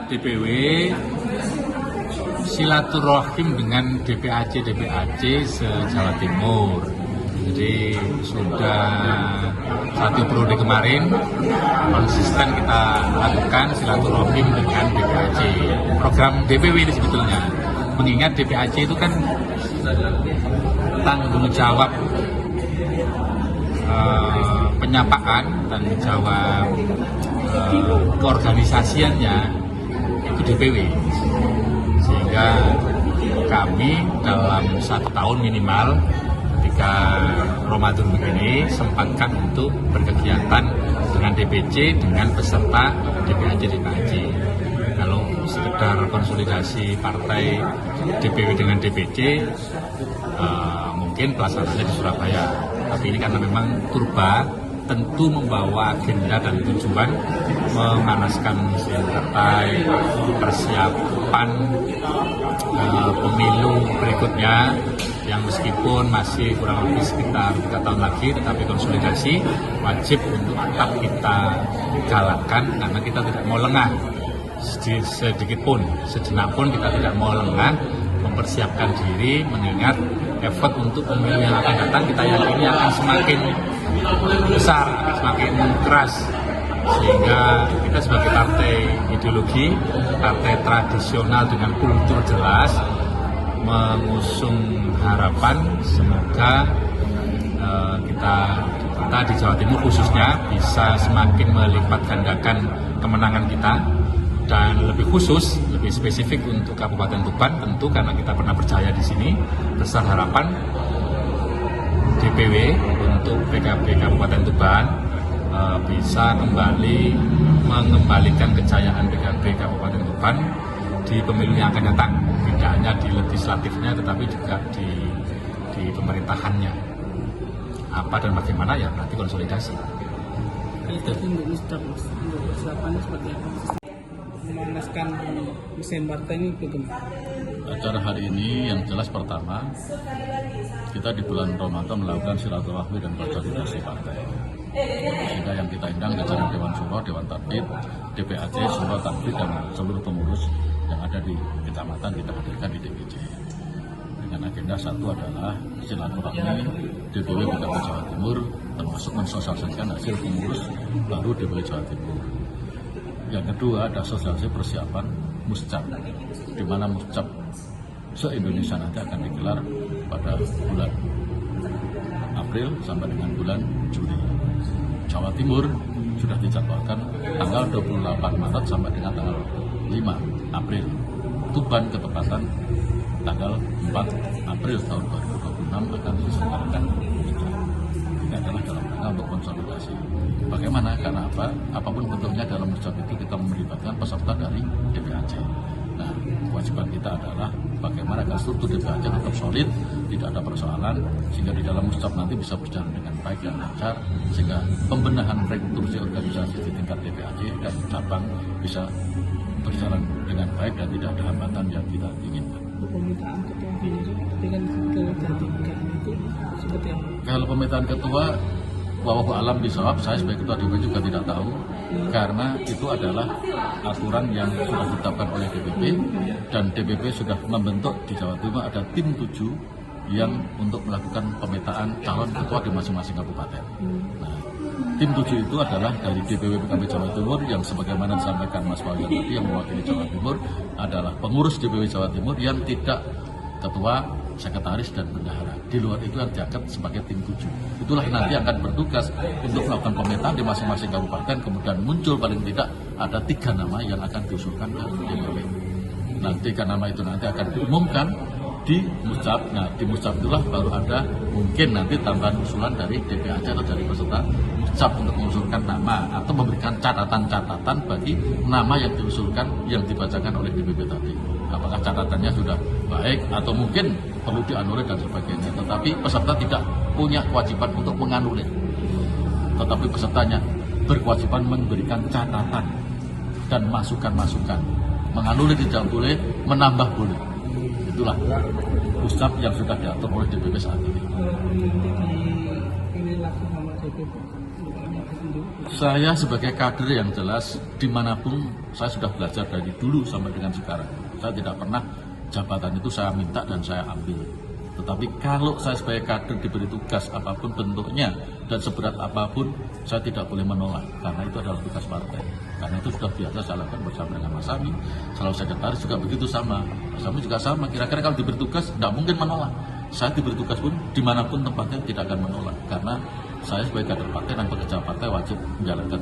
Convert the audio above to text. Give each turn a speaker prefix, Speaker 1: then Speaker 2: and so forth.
Speaker 1: DPW silaturahim dengan DPAC se-Jawa Timur. Jadi sudah 1 periode kemarin konsisten kita lakukan silaturahim dengan DPAC. Program DPW ini sebetulnya, mengingat DPAC itu kan tanggung jawab penyapaan, tanggung jawab keorganisasiannya itu DPW. Sehingga kami dalam 1 tahun minimal ketika Ramadan begini sempatkan untuk berkegiatan dengan DPC dengan peserta DPAC. Kalau sekedar konsolidasi partai DPW dengan DPC mungkin pelaksanaannya di Surabaya, tapi ini karena memang turba tentu membawa agenda dan tujuan memanaskan mesin partai, persiapan pemilu berikutnya yang meskipun masih kurang lebih sekitar 3 tahun lagi, tetapi konsolidasi wajib untuk tetap kita galakkan karena kita tidak mau lengah sedikit pun, sejenak pun kita tidak mau lengah mempersiapkan diri, mengingat effort untuk pemilu yang akan datang kita yakini akan semakin besar, akan semakin keras, sehingga kita sebagai partai ideologi, partai tradisional dengan kultur jelas mengusung harapan semoga kita di Jawa Timur khususnya bisa semakin melipat gandakan kemenangan kita, dan lebih khusus, lebih spesifik untuk Kabupaten Tuban tentu karena kita pernah berjaya di sini, besar harapan DPW untuk PKB Kabupaten Tuban bisa kembali mengembalikan kejayaan PKB Kabupaten Tuban di pemilu yang akan datang, tidak hanya di legislatifnya tetapi juga di pemerintahannya. Apa dan bagaimana ya berarti konsolidasi.
Speaker 2: Tapi untuk persiapannya seperti apa? Memanaskan mesin partai ini bagaimana?
Speaker 3: Acara hari ini yang jelas pertama, kita di bulan Ramadan melakukan silaturahmi dan konsolidasi partai. Sehingga yang kita undang jajaran Dewan Suro, Dewan Tabid, DPAC, Suro Tabid, dan seluruh pengurus yang ada di kecamatan kita hadirkan di DPC. Dengan agenda satu adalah silaturahmi DPW PKB Jawa Timur, termasuk mensosialisasikan hasil pengurus baru DPW Jawa Timur. Yang kedua ada sosialisasi persiapan Muscap, di mana Muscap se-Indonesia nanti akan digelar pada bulan April sampai dengan bulan Juli. Jawa Timur sudah dijadwalkan tanggal 28 Maret sampai dengan tanggal 5 April. Tuban ketepatan tanggal 4 April tahun 2026 akan diselenggarakan. Ini adalah dalam rangka untuk konsolidasi. Bagaimana? Karena apa? Apapun bentuknya dalam Muscap itu kita melibatkan peserta dari DPAC. Nah, kewajiban kita adalah bagaimana agar struktur DPAC tetap solid, tidak ada persoalan, sehingga di dalam Muscap nanti bisa berjalan dengan baik dan lancar, sehingga pembenahan rekonstruksi organisasi di tingkat DPAC dan cabang bisa berjalan dengan baik dan tidak ada hambatan yang kita inginkan.
Speaker 2: Pemetaan ketua sendiri dengan ke itu seperti apa?
Speaker 3: Kalau pemetaan ketua, wallahu alam bisawab, saya sebagai ketua DPW juga tidak tahu, karena itu adalah aturan yang sudah ditetapkan oleh DPP, dan DPP sudah membentuk di Jawa Timur ada tim 7 yang untuk melakukan pemetaan calon ketua di masing-masing kabupaten. Nah, tim 7 itu adalah dari DPW PKB Jawa Timur yang sebagaimana disampaikan Mas Wayan tadi, yang mewakili Jawa Timur adalah pengurus DPW Jawa Timur yang tidak ketua, sekretaris, dan bendahara. Di luar itu yang diangkat sebagai tim 7. Itulah yang nanti akan bertugas untuk melakukan pemetaan di masing-masing kabupaten, kemudian muncul paling tidak ada 3 nama yang akan diusulkan ke DPW. Nah, 3 nama itu nanti akan diumumkan di Muscap. Nah, di Muscap itulah baru ada mungkin nanti tambahan usulan dari DPAC atau dari peserta Muscap untuk mengusulkan nama atau memberikan catatan-catatan bagi nama yang diusulkan yang dibacakan oleh DPP tadi. Apakah catatannya sudah baik atau mungkin perlu dianulir dan sebagainya. Tetapi peserta tidak punya kewajiban untuk menganulir. Tetapi pesertanya berkewajiban memberikan catatan dan masukan-masukan. Menganulir tidak boleh, menambah boleh. Itulah Muscap yang sudah diatur oleh DPP saat ini.
Speaker 2: Ini laku sama DPP.
Speaker 3: Saya sebagai kader yang jelas dimanapun saya sudah belajar dari dulu sampai dengan sekarang. Saya tidak pernah jabatan itu saya minta dan saya ambil. Tetapi kalau saya sebagai kader diberi tugas apapun bentuknya dan seberat apapun, saya tidak boleh menolak karena itu adalah tugas partai. Karena itu sudah biasa saya lakukan bersama dengan Mas Sami. Selalu sekretaris juga begitu sama. Mas Sami juga sama. Kira-kira kalau diberi tugas tidak mungkin menolak. Saya diberi tugas pun dimanapun tempatnya tidak akan menolak karena saya sebagai kader partai dan pekerja partai wajib menjalankan